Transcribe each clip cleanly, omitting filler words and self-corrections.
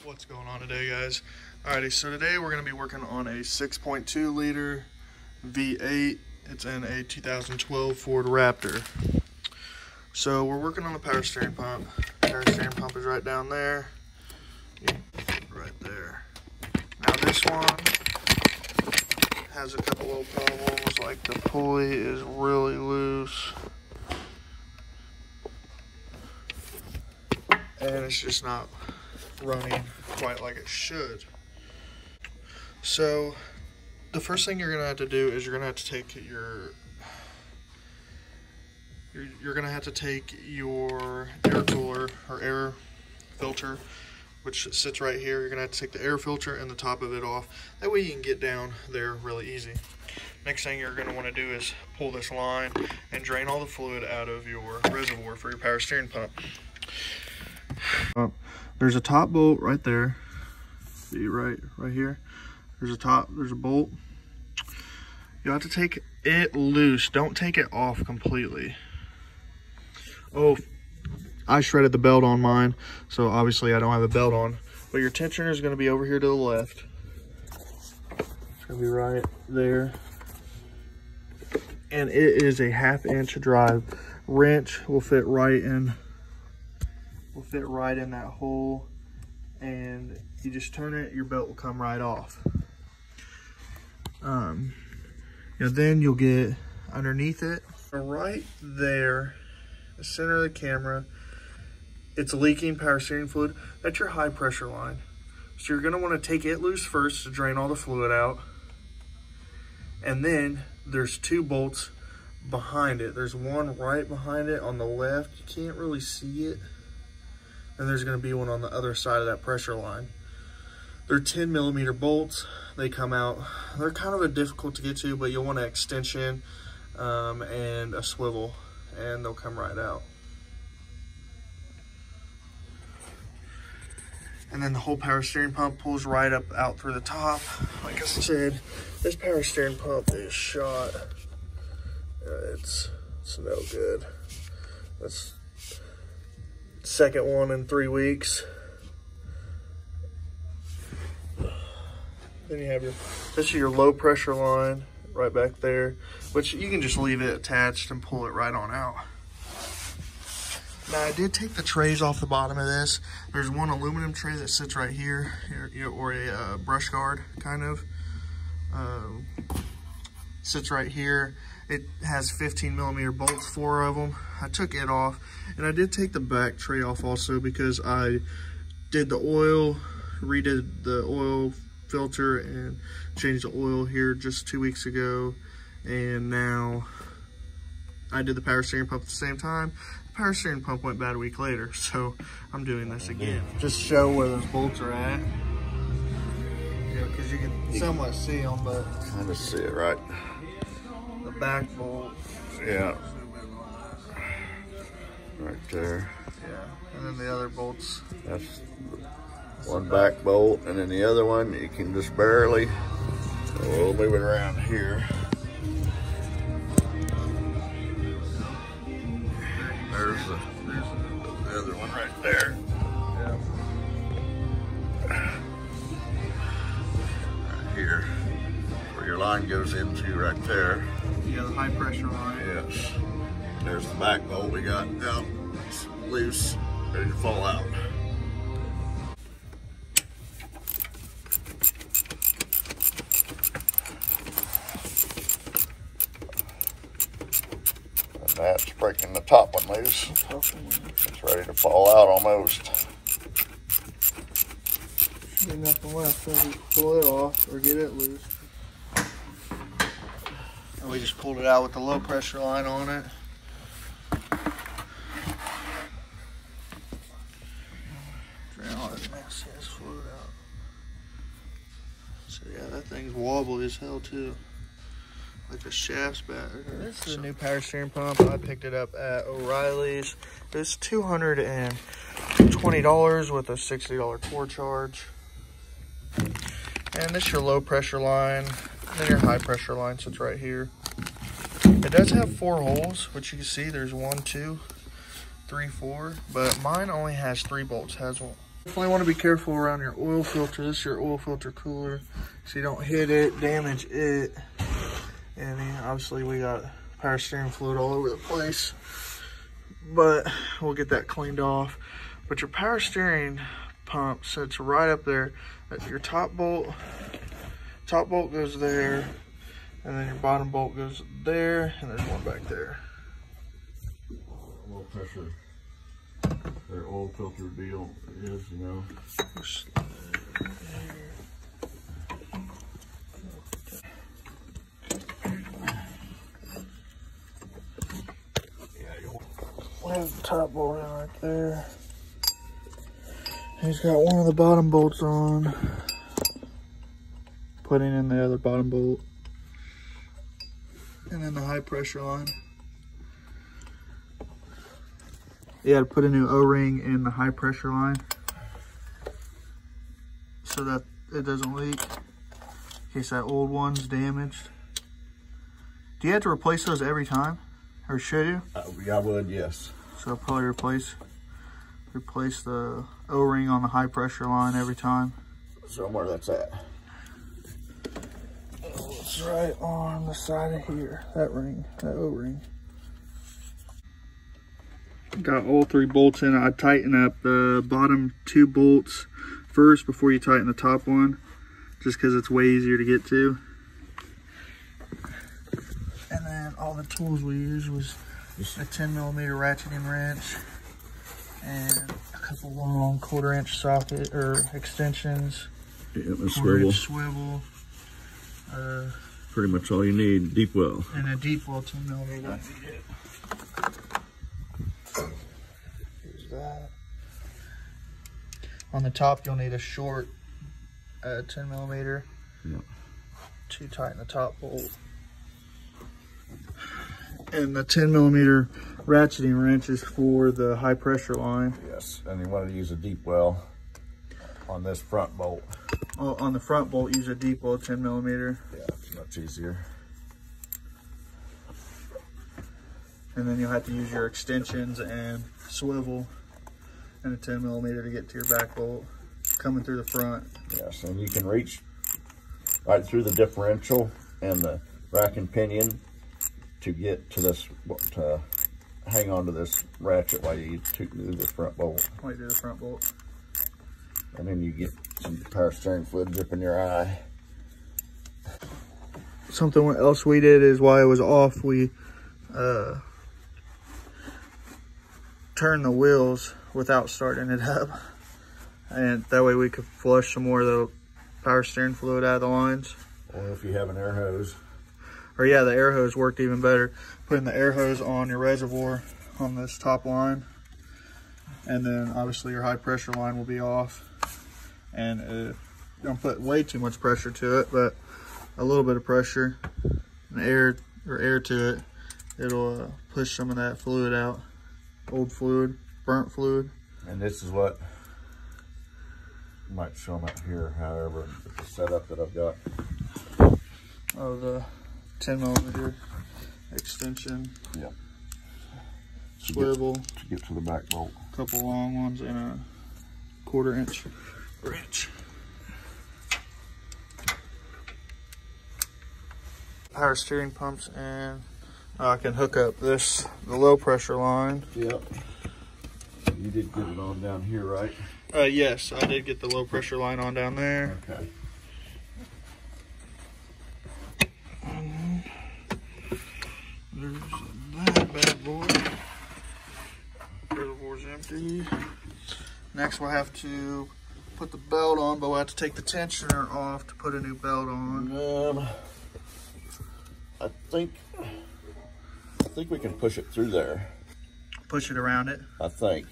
What's going on today, guys? Alrighty, so today we're going to be working on a 6.2 liter V8. It's in a 2012 Ford Raptor. So we're working on the power steering pump. Power steering pump is right down there. Right there. Now this one has a couple little problems, like the pulley is really loose. And it's just not running quite like it should. So the first thing you're gonna have to do is you're gonna have to take your air cooler or air filter, which sits right here. You're gonna have to take the air filter and the top of it off. That way you can get down there really easy. Next thing you're gonna want to do is pull this line and drain all the fluid out of your reservoir for your power steering pump. There's a top bolt right there. See, right here. There's a bolt. You'll have to take it loose. Don't take it off completely. Oh, I shredded the belt on mine, so obviously I don't have a belt on. But your tensioner is going to be over here to the left. It's going to be right there. And it is a 1/2 inch drive. Wrench will fit right in that hole, and you just turn it, your belt will come right off. Then you'll get underneath it, right there, the center of the camera. It's leaking power steering fluid. That's your high pressure line. So you're going to want to take it loose first to drain all the fluid out. And then there's 2 bolts behind it. There's one right behind it on the left. You can't really see it. And there's going to be one on the other side of that pressure line. They're 10mm bolts. They come out. They're kind of difficult to get to, but you'll want an extension and a swivel, and they'll come right out. And then the whole power steering pump pulls right up out through the top. Like I said, this power steering pump is shot. It's no good. That's second one in 3 weeks. Then you have this is your low pressure line right back there, which you can just leave it attached and pull it right on out. Now I did take the trays off the bottom of this. There's one aluminum tray that sits right here, or a brush guard kind of. Sits right here. It has 15mm bolts, 4 of them. I took it off, and I did take the back tray off also because I did the oil, redid the oil filter and changed the oil here just 2 weeks ago, and now I did the power steering pump at the same time. The power steering pump went bad a week later, so I'm doing this again. Just show where those bolts are at. Yeah, because you can somewhat see them, but I just see it right. The back bolt. Yeah. Right there. Yeah, and then the other bolts. That's one back bolt, and then the other one you can just barely. We'll move it around here. There's the other one right there. Yeah. Right here, where your line goes into right there. Yeah, the high pressure line. Yes. There's the back bolt we got out. It's loose, ready to fall out. And that's breaking the top one loose. It's ready to fall out almost. There's nothing left, so we pull it off or get it loose. And we just pulled it out with the low pressure line on it. Drain all that nasty ass fluid out. So yeah, that thing's wobbly as hell too. Like the shaft's back. This is a new power steering pump. I picked it up at O'Reilly's. It's $220 with a $60 core charge. And this is your low pressure line. And then your high pressure line sits right here. It does have 4 holes, which you can see there's 1, 2, 3, 4, but mine only has 3 bolts. It has Definitely want to be careful around your oil filter. This is your oil filter cooler, so you don't hit it, damage it. And then obviously we got power steering fluid all over the place, but we'll get that cleaned off. But your power steering pump sits right up there. Your top bolt goes there, and then your bottom bolt goes there, and there's one back there. Low pressure, their oil filter deal is, you know. There's the top bolt in right there. He's got one of the bottom bolts on. Putting in the other bottom bolt. And then the high pressure line. You gotta put a new O-ring in the high pressure line so that it doesn't leak in case that old one's damaged. Do you have to replace those every time, or should you? I would, yes. So I'll probably replace the O-ring on the high pressure line every time. Somewhere that's at. It's right on the side of here, that ring, that O-ring. Got all 3 bolts in. I tighten up the bottom 2 bolts first before you tighten the top one, just because it's way easier to get to. And then all the tools we used was a 10mm ratcheting wrench and a couple long 1/4-inch socket or extensions. Yeah, a swivel. Swivel. Pretty much all you need. Deep well. And a deep well 10mm. Here's that. On the top, you'll need a short 10mm. Yeah. To tighten the top bolt. And the 10mm ratcheting wrench is for the high pressure line. Yes, and you want to use a deep well on this front bolt. Oh, on the front bolt, use a deep well 10mm. Yeah, it's much easier. And then you'll have to use your extensions and swivel and a 10mm to get to your back bolt coming through the front. Yes, and you can reach right through the differential and the rack and pinion to get to this, to hang on to this ratchet while you do the front bolt. While you do the front bolt. And then you get some power steering fluid dripping your eye. Something else we did is while it was off, we turned the wheels without starting it up. And that way we could flush some more of the power steering fluid out of the lines. Or if you have an air hose. Or yeah, the air hose worked even better. Putting the air hose on your reservoir on this top line. And then obviously your high pressure line will be off. And don't put way too much pressure to it, but a little bit of pressure and air to it, it'll push some of that fluid out. Old fluid, burnt fluid. And this is what might show them out here, however, the setup that I've got. Oh, the 10mm extension. Yep. Swivel. To get to the back bolt. A couple long ones and a 1/4-inch wrench. Power steering pumps, and I can hook up the low pressure line. Yep. You did get it on down here, right? Yes, I did get the low pressure line on down there. Okay. There's that bad boy. Reservoir's empty. Next we'll have to put the belt on, but we'll have to take the tensioner off to put a new belt on. I think we can push it through there. Push it around it? I think.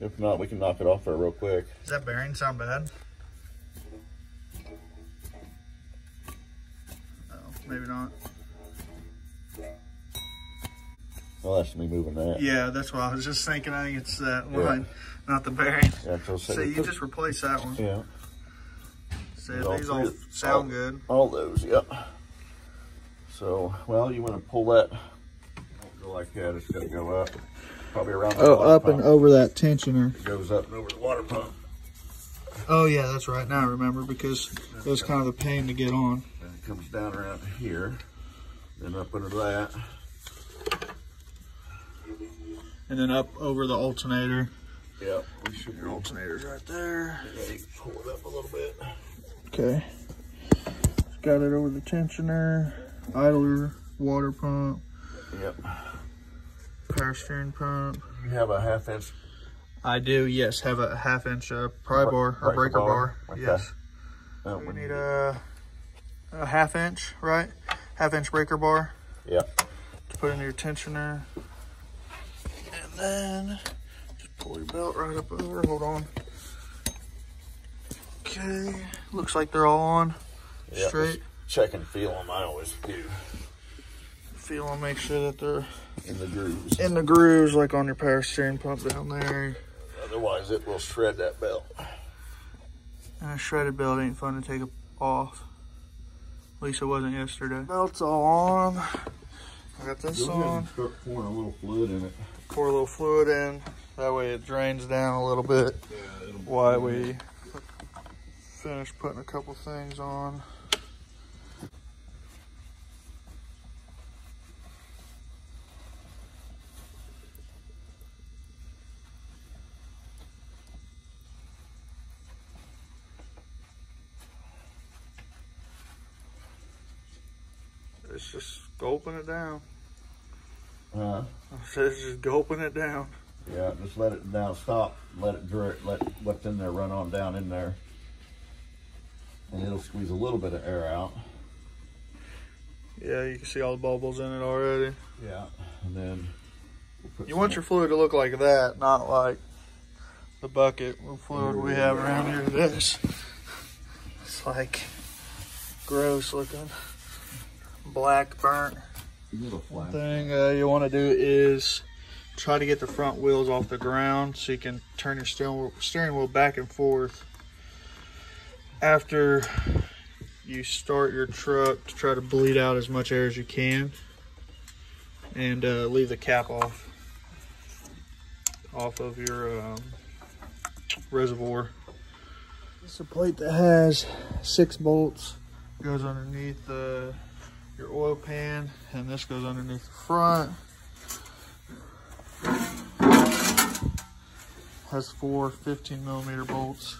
If not, we can knock it off there real quick. Does that bearing sound bad? No, maybe not. Well, that's me moving that. Yeah, that's what I was just thinking. I think it's that line, not the bearing. Yeah, so you just replace that one. Yeah. So these all sound good. All those, yep. So, well, you want to pull that. Don't go like that. It's got to go up. probably around the Oh, water up pump. and over that tensioner. It goes up and over the water pump. Oh yeah, that's right. Now I remember, because it was kind of a pain to get on. And it comes down around here, then up under that. And then up over the alternator. Yep, we should. Your alternator's right there. Yeah, you can pull it up a little bit. Okay. Got it over the tensioner, idler, water pump. Yep. Power steering pump. You have a 1/2 inch. I do, yes. Have a 1/2 inch pry bar or breaker bar. Okay. Yes. We need a 1/2 inch, right? 1/2 inch breaker bar. Yep. To put in your tensioner. And then just pull your belt right up over. Hold on. Okay. Looks like they're all on. Yep. Straight. Check and feel them. I always do. Feel them, make sure that they're In the grooves. in the grooves, like on your power steering pump down there. Otherwise, it will shred that belt. And a shredded belt ain't fun to take off. At least it wasn't yesterday. Belt's all on. I got this on. Start pouring a little fluid in it. Pour a little fluid in. That way it drains down a little bit. Yeah, While we finish putting a couple things on. It's just gulping it down. It's just gulping it down. Yeah, just let it down, stop, let it drip, let what's in there run on down in there. And it'll squeeze a little bit of air out. Yeah, you can see all the bubbles in it already. Yeah, and then You want your fluid to look like that, not like the bucket of fluid we have around here. This, it's like gross looking, black burnt. One thing you want to do is try to get the front wheels off the ground so you can turn your steering wheel back and forth after you start your truck, to try to bleed out as much air as you can, and leave the cap off of your reservoir. This is a plate that has 6 bolts. Goes underneath your oil pan, and this goes underneath the front. Has 4 15mm bolts.